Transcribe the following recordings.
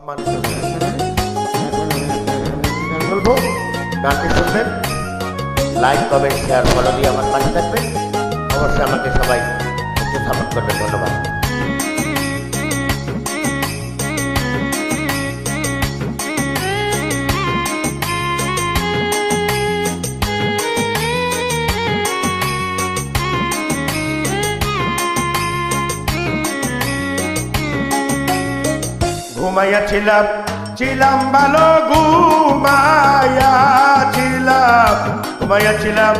মানুষ বলবো গানটি শুনবেন, লাইক কমেন্ট শেয়ার ফলো দিয়ে আমার পাশে থাকবেন। অবশ্যই আমাকে সবাই একটু সাপোর্ট করবেন। ধন্যবাদ। ঘুমাইয়াছিলাম ছিলাম ভালো, ঘুমাইয়াছিলাম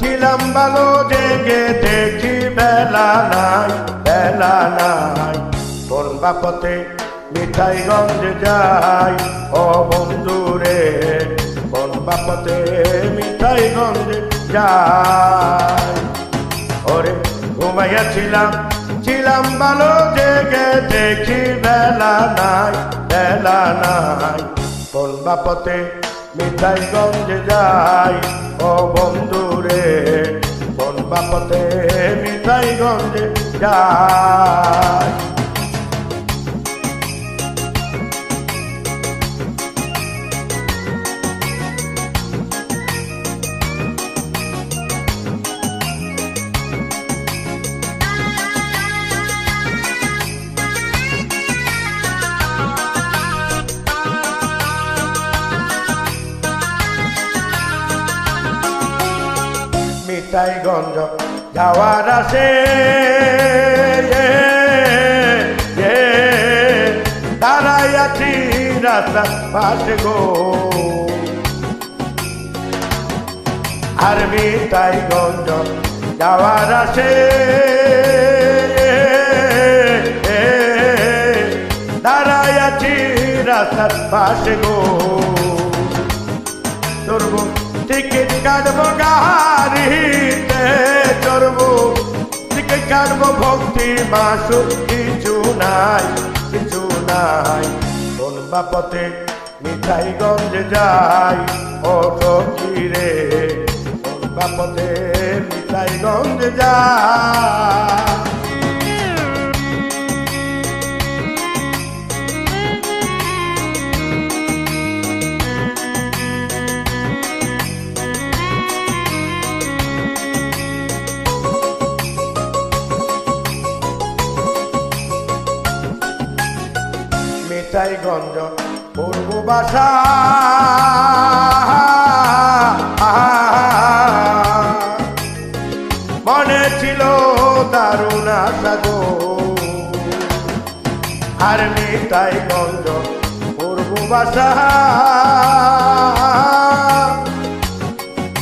ছিলাম ভালো, জেগে দেখি বেলা নাই কোন বাপতে মিঠাইগঞ্জে যাই ও বন্ধুরে, কোন বাপতে মিঠাইগঞ্জে যাই। ওরে ঘুমাইয়াছিলাম ভালো, জেগে দেখি বেলা নাই কোন বাপতে মিঠাইগঞ্জে যাই ও বন্ধুরে, কোন বাপতে মিঠাইগঞ্জে যাই। মিঠাইগঞ্জ যাওয়ার আসে দাঁড়াইয়াছি রাস্তার পাশে গো, আর মিঠাইগঞ্জ যাওয়ার আসে দাঁড়াইয়াছি রাস্তার পাশে গো। চড়বো টিকিট কাটবো গাড়িতে, চড়বো টিকিট কাটবো ভক্তি মাসু, কিছু নাই কোন বাপতে মিঠাইগঞ্জে যাই ও সখী রে, কোন বাপতে মিঠাইগঞ্জে যাই। মিঠাইগঞ্জ পূর্ব বাসা, মনে ছিল দারুণ আশা গো, আর মিঠাইগঞ্জ পূর্ব বাসা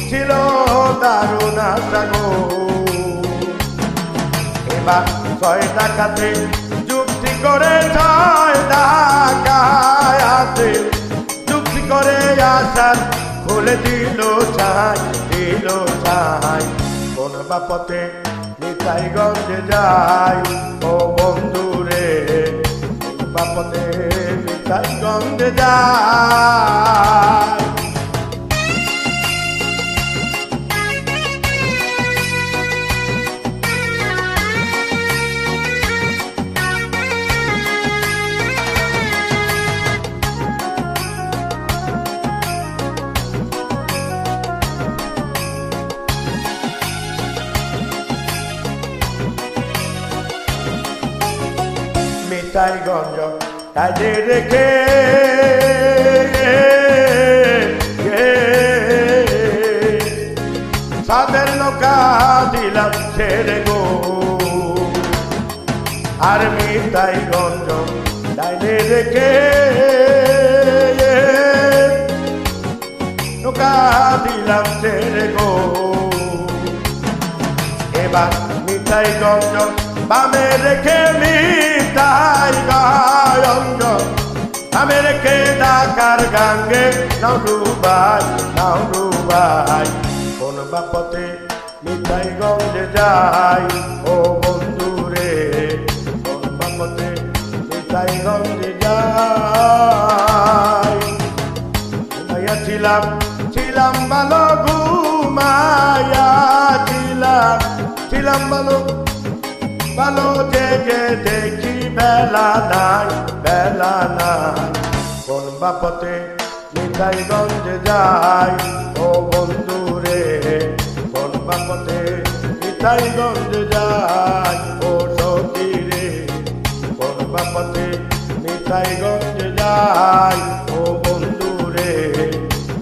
ছিল দারুণ আশা গো। এবার 6 টাকাতে যুক্তি করে 6 টাকায় আছে, যুক্তি করে আসার খুলে দিল ছাই কোন বাপতে মিঠাইগঞ্জে যাই ও বন্ধুরে, কোন বাপতে মিঠাইগঞ্জে যাই। মিঠাইগঞ্জ কাজে রেখে সাদের নৌকা দিলাম ছেড়ে গো, আর মিঠাইগঞ্জ কাজে রেখে নৌকা দিলাম ছেড়ে গো। এবার মিঠাইগঞ্জ বামে রেখে মিঠাইগঞ্জ বামে রেখে ঢাকার গাঙ্গে নাও ডুবাই কোন বাপতে মিঠাইগঞ্জে যাই ও বন্ধুরে, কোন বাপতে মিঠাইগঞ্জে যাই। ছিলাম ভালো, ঘুমাইয়াছিলাম ভালো, জেগে দেখি বেলা নাই কোন বাপতে নিতাইগঞ্জে যাই ও বন্ধু রে, কোন বাপতে নিতাইগঞ্জে যাই ও সখী রে, কোন বাপতে নিতাইগঞ্জে যাই ও বন্ধু রে,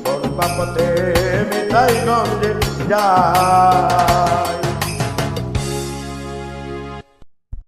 কোন বাপতে নিতাইগঞ্জে যাই।